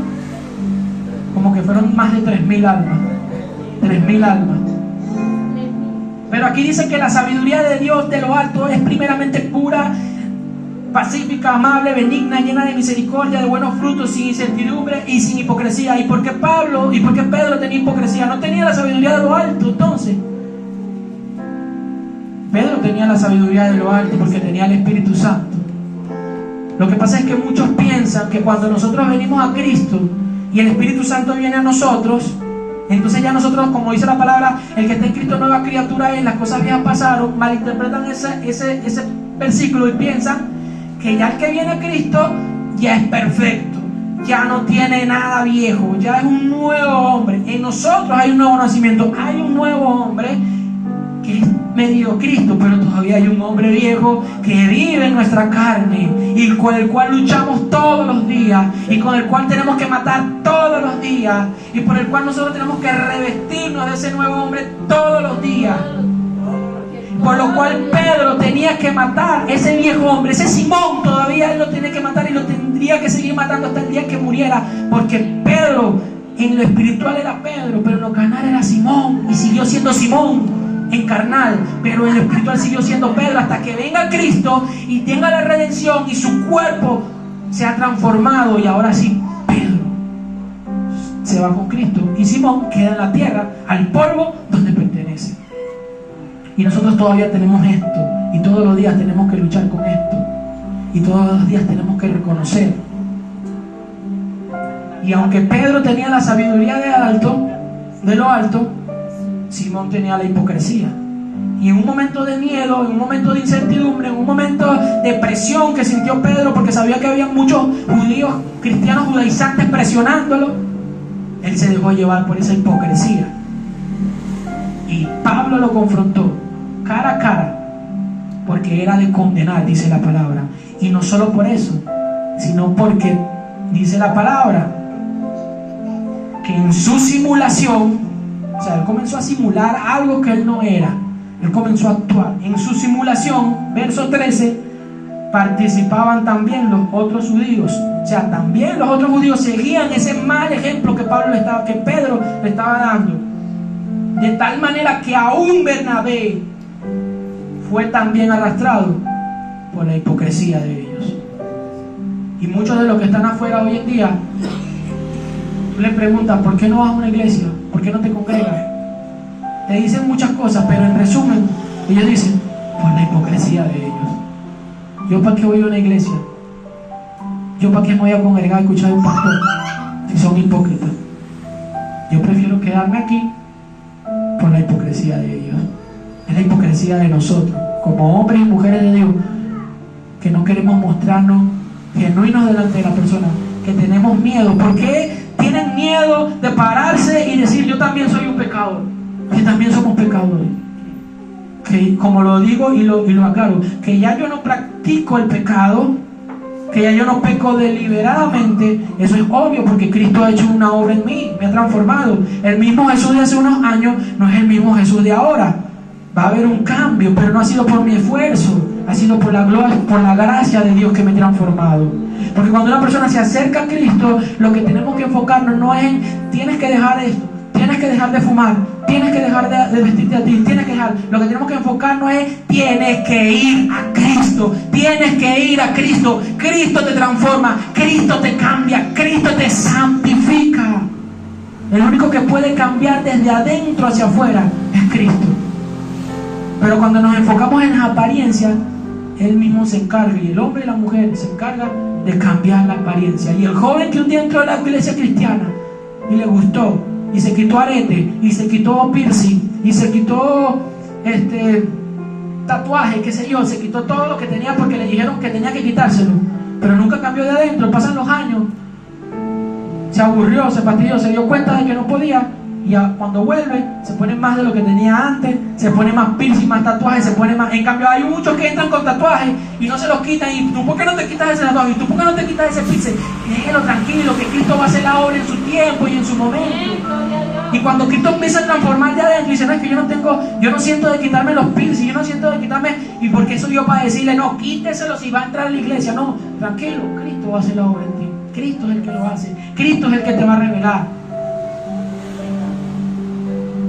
Como que fueron más de 3,000 almas. 3,000 almas. Pero aquí dice que la sabiduría de Dios de lo alto es primeramente pura, pacífica, amable, benigna, llena de misericordia, de buenos frutos, sin incertidumbre y sin hipocresía. ¿Y por qué Pedro tenía hipocresía? No tenía la sabiduría de lo alto. Entonces, Pedro tenía la sabiduría de lo alto porque tenía el Espíritu Santo. Lo que pasa es que muchos piensan que cuando nosotros venimos a Cristo y el Espíritu Santo viene a nosotros, entonces ya nosotros, como dice la palabra, el que está en Cristo nueva criatura es, las cosas viejas pasaron, malinterpretan ese versículo y piensan que ya el que viene a Cristo ya es perfecto, ya no tiene nada viejo, ya es un nuevo hombre. En nosotros hay un nuevo nacimiento, hay un nuevo hombre que es medio Cristo, pero todavía hay un hombre viejo que vive en nuestra carne y con el cual luchamos todos los días y con el cual tenemos que matar todos los días y por el cual nosotros tenemos que revestirnos de ese nuevo hombre todos los días. Por lo cual Pedro tenía que matar ese viejo hombre, ese Simón todavía él lo tiene que matar y lo tendría que seguir matando hasta el día que muriera, porque Pedro en lo espiritual era Pedro, pero en lo carnal era Simón y siguió siendo Simón en carnal, pero en lo espiritual siguió siendo Pedro hasta que venga Cristo y tenga la redención y su cuerpo se ha transformado y ahora sí Pedro se va con Cristo y Simón queda en la tierra al polvo donde pertenece. Y nosotros todavía tenemos esto y todos los días tenemos que luchar con esto y todos los días tenemos que reconocer. Y aunque Pedro tenía la sabiduría de lo alto, Simón tenía la hipocresía. Y en un momento de miedo, en un momento de incertidumbre, en un momento de presión que sintió Pedro, porque sabía que había muchos judíos, cristianos judaizantes presionándolo, él se dejó llevar por esa hipocresía. Y Pablo lo confrontó cara a cara porque era de condenar, dice la palabra. Y no solo por eso, sino porque dice la palabra que en su simulación, o sea, él comenzó a simular algo que él no era. Él comenzó a actuar. En su simulación, verso 13, participaban también los otros judíos. O sea, también los otros judíos seguían ese mal ejemplo que Pedro le estaba dando. De tal manera que aún Bernabé fue también arrastrado por la hipocresía de ellos. Y muchos de los que están afuera hoy en día, tú le preguntas, ¿por qué no vas a una iglesia? ¿Por qué no te congregas? Te dicen muchas cosas, pero en resumen, ellos dicen, por la hipocresía de ellos. ¿Yo para qué voy a una iglesia? ¿Yo para qué me voy a congregar a escuchar a un pastor si son hipócritas? Yo prefiero quedarme aquí por la hipocresía de ellos. Es la hipocresía de nosotros, como hombres y mujeres de Dios, que no queremos mostrarnos genuinos delante de la persona, que tenemos miedo. ¿Por qué tienen miedo de pararse y decir, yo también soy un pecador? Que también somos pecadores. Que, como lo digo y lo aclaro, que ya yo no practico el pecado, que ya yo no peco deliberadamente. Eso es obvio, porque Cristo ha hecho una obra en mí, me ha transformado. El mismo Jesús de hace unos años no es el mismo Jesús de ahora. Va a haber un cambio, pero no ha sido por mi esfuerzo, ha sido por la gloria, por la gracia de Dios que me ha transformado. Porque cuando una persona se acerca a Cristo, lo que tenemos que enfocarnos no es en tienes que dejar esto, tienes que dejar de fumar, tienes que dejar de vestirte a ti, tienes que dejar. Lo que tenemos que enfocarnos es tienes que ir a Cristo, tienes que ir a Cristo. Cristo te transforma, Cristo te cambia, Cristo te santifica. El único que puede cambiar desde adentro hacia afuera es Cristo. Pero cuando nos enfocamos en las apariencias, Él mismo se encarga, y el hombre y la mujer se encargan de cambiar la apariencia. Y el joven que un día entró a la iglesia cristiana y le gustó, y se quitó arete, y se quitó piercing, y se quitó tatuaje, qué sé yo, se quitó todo lo que tenía porque le dijeron que tenía que quitárselo, pero nunca cambió de adentro. Pasan los años, se aburrió, se fastidió, se dio cuenta de que no podía, y cuando vuelve se pone más de lo que tenía antes, se pone más piercing, más tatuajes, se pone más. En cambio hay muchos que entran con tatuajes y no se los quitan. Y tú, ¿por qué no te quitas ese tatuaje? Y tú, ¿por qué no te quitas ese piercing? Déjelo tranquilo, que Cristo va a hacer la obra en su tiempo y en su momento. Y cuando Cristo empieza a transformar de adentro y dice, no, es que yo no siento de quitarme los piercing, yo no siento de quitarme, y porque soy yo para decirle, no, quíteselo si va a entrar a la iglesia. No, tranquilo, Cristo va a hacer la obra en ti. Cristo es el que lo hace, Cristo es el que te va a revelar.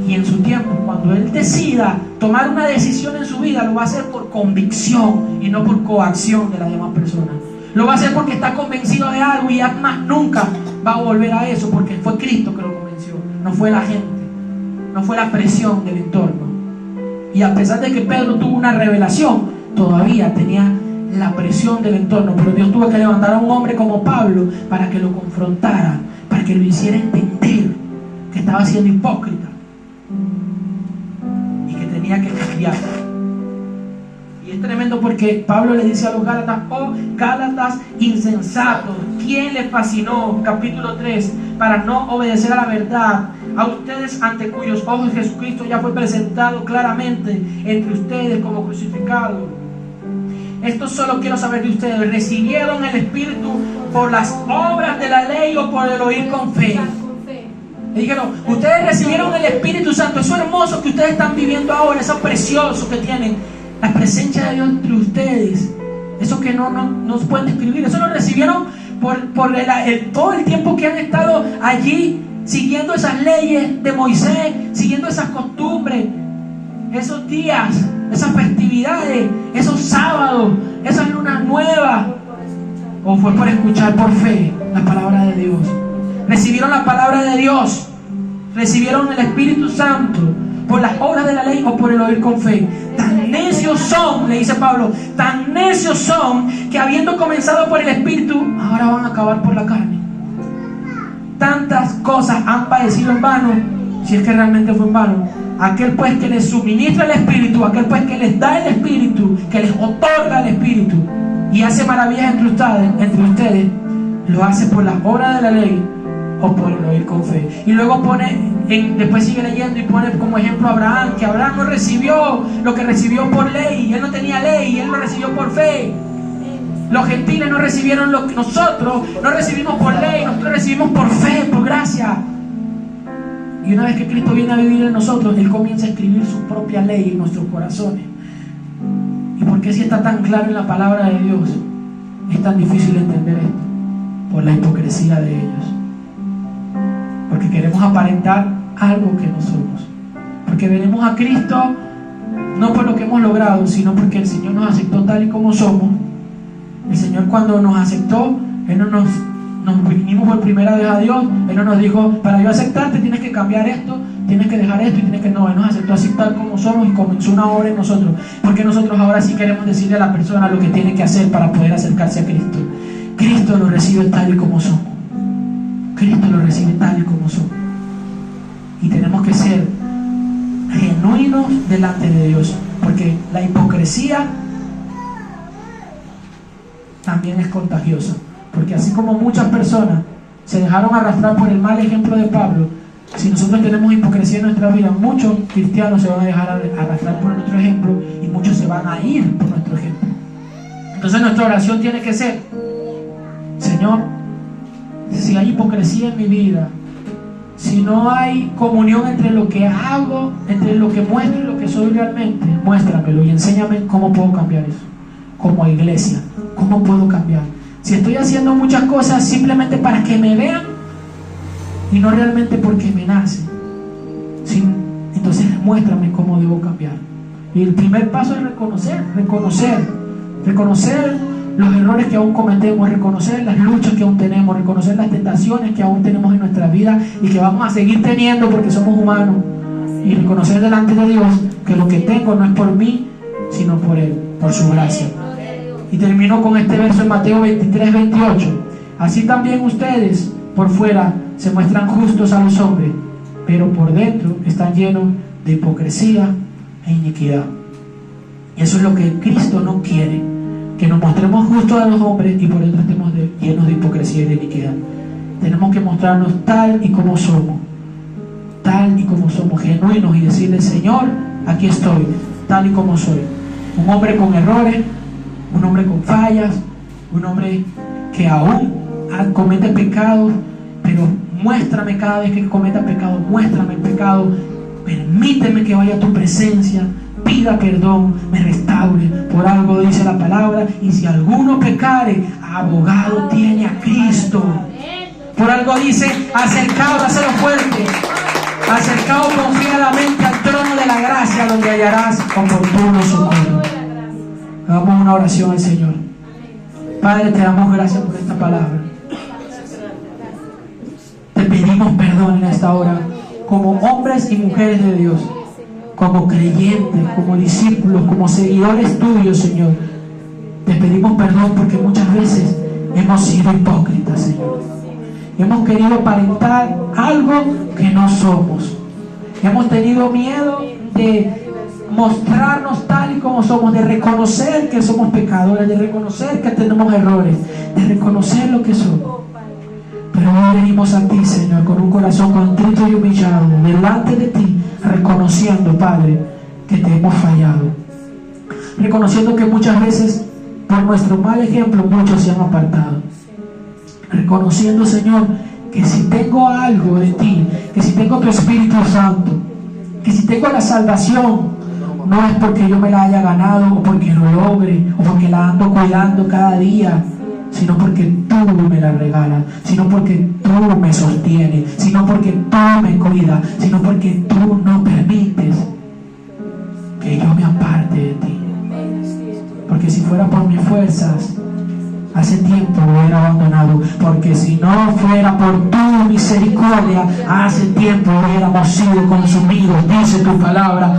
Y en su tiempo, cuando Él decida tomar una decisión en su vida, lo va a hacer por convicción y no por coacción de las demás personas. Lo va a hacer porque está convencido de algo, y más nunca va a volver a eso, porque fue Cristo que lo convenció, no fue la gente, no fue la presión del entorno. Y a pesar de que Pedro tuvo una revelación, todavía tenía la presión del entorno. Pero Dios tuvo que levantar a un hombre como Pablo para que lo confrontara, para que lo hiciera entender que estaba siendo hipócrita y que tenía que cambiar. Y es tremendo porque Pablo le dice a los Gálatas, oh Gálatas insensatos, ¿quién les fascinó? Capítulo 3, para no obedecer a la verdad, a ustedes ante cuyos ojos Jesucristo ya fue presentado claramente entre ustedes como crucificado. Esto solo quiero saber de ustedes, ¿recibieron el Espíritu por las obras de la ley o por el oír con fe? Le dijeron, ustedes recibieron el Espíritu Santo, eso hermoso que ustedes están viviendo ahora, eso precioso que tienen, la presencia de Dios entre ustedes, eso que no se pueden describir, eso lo recibieron por todo el tiempo que han estado allí siguiendo esas leyes de Moisés, siguiendo esas costumbres, esos días, esas festividades, esos sábados, esas lunas nuevas. ¿O fue por escuchar por fe la palabra de Dios? Recibieron la palabra de Dios, recibieron el Espíritu Santo por las obras de la ley o por el oír con fe. Tan necios son, le dice Pablo, tan necios son que habiendo comenzado por el Espíritu, ahora van a acabar por la carne. Tantas cosas han padecido en vano, si es que realmente fue en vano. Aquel pues que les suministra el Espíritu, aquel pues que les da el Espíritu, que les otorga el Espíritu y hace maravillas entre ustedes, lo hace por las obras de la ley o por el oír con fe. Y luego pone después sigue leyendo y pone como ejemplo a Abraham, que Abraham no recibió lo que recibió por ley, él no tenía ley, él lo recibió por fe. Los gentiles no recibieron lo que nosotros no recibimos por ley, nosotros recibimos por fe, por gracia. Y una vez que Cristo viene a vivir en nosotros, Él comienza a escribir su propia ley en nuestros corazones. ¿Y por qué si está tan claro en la palabra de Dios es tan difícil entender esto? Por la hipocresía de ellos. Porque queremos aparentar algo que no somos. Porque venimos a Cristo no por lo que hemos logrado, sino porque el Señor nos aceptó tal y como somos. El Señor, cuando nos aceptó, Él no nos vinimos por primera vez a Dios. Él no nos dijo, para yo aceptarte tienes que cambiar esto, tienes que dejar esto y tienes que... No, Él nos aceptó así tal como somos y comenzó una obra en nosotros. Porque nosotros ahora sí queremos decirle a la persona lo que tiene que hacer para poder acercarse a Cristo. Cristo lo recibe tal y como somos. Cristo lo recibe tal y como somos. Y tenemos que ser genuinos delante de Dios, porque la hipocresía también es contagiosa. Porque así como muchas personas se dejaron arrastrar por el mal ejemplo de Pablo, si nosotros tenemos hipocresía en nuestra vida, muchos cristianos se van a dejar arrastrar por nuestro ejemplo y muchos se van a ir por nuestro ejemplo. Entonces nuestra oración tiene que ser: Señor, si hay hipocresía en mi vida, si no hay comunión entre lo que hago, entre lo que muestro y lo que soy realmente, muéstramelo y enséñame cómo puedo cambiar eso. Como iglesia, ¿cómo puedo cambiar? Si estoy haciendo muchas cosas simplemente para que me vean y no realmente porque me nace, entonces muéstrame cómo debo cambiar. Y el primer paso es reconocer los errores que aún cometemos, reconocer las luchas que aún tenemos, reconocer las tentaciones que aún tenemos en nuestra vida y que vamos a seguir teniendo porque somos humanos, y reconocer delante de Dios que lo que tengo no es por mí, sino por Él, por su gracia. Y termino con este verso en Mateo 23, 28. Así también ustedes por fuera se muestran justos a los hombres, pero por dentro están llenos de hipocresía e iniquidad. Y eso es lo que Cristo no quiere, que nos mostremos justos a los hombres y por dentro estemos llenos de hipocresía y de iniquidad. Tenemos que mostrarnos tal y como somos, genuinos, y decirle: Señor, aquí estoy, tal y como soy. Un hombre con errores, un hombre con fallas, un hombre que aún comete pecados, pero muéstrame cada vez que cometa pecado, muéstrame el pecado, permíteme que vaya a tu presencia, pida perdón, me restaure. Por algo dice la palabra: y si alguno pecare, abogado tiene a Cristo. Por algo dice: acercaos, hacelo fuerte, acercaos confiadamente al trono de la gracia, donde hallarás oportuno socorro. Hagamos una oración al Señor. Padre, te damos gracias por esta palabra. Te pedimos perdón en esta hora, como hombres y mujeres de Dios, como creyentes, como discípulos, como seguidores tuyos, Señor. Te pedimos perdón porque muchas veces hemos sido hipócritas, Señor. Hemos querido aparentar algo que no somos. Hemos tenido miedo de mostrarnos tal y como somos, de reconocer que somos pecadores, de reconocer que tenemos errores, de reconocer lo que somos. Pero hoy venimos a ti, Señor, con un corazón contrito y humillado, delante de ti, reconociendo, Padre, que te hemos fallado, reconociendo que muchas veces por nuestro mal ejemplo muchos se han apartado, reconociendo, Señor, que si tengo algo de ti, que si tengo tu Espíritu Santo, que si tengo la salvación, no es porque yo me la haya ganado o porque lo logre o porque la ando cuidando cada día, sino porque tú me la regalas, sino porque tú me sostienes, sino porque tú me cuidas, sino porque tú no permites que yo me aparte de ti. Porque si fuera por mis fuerzas, hace tiempo lo hubiera abandonado. Porque si no fuera por tu misericordia, hace tiempo hubiéramos sido consumidos. Dice tu palabra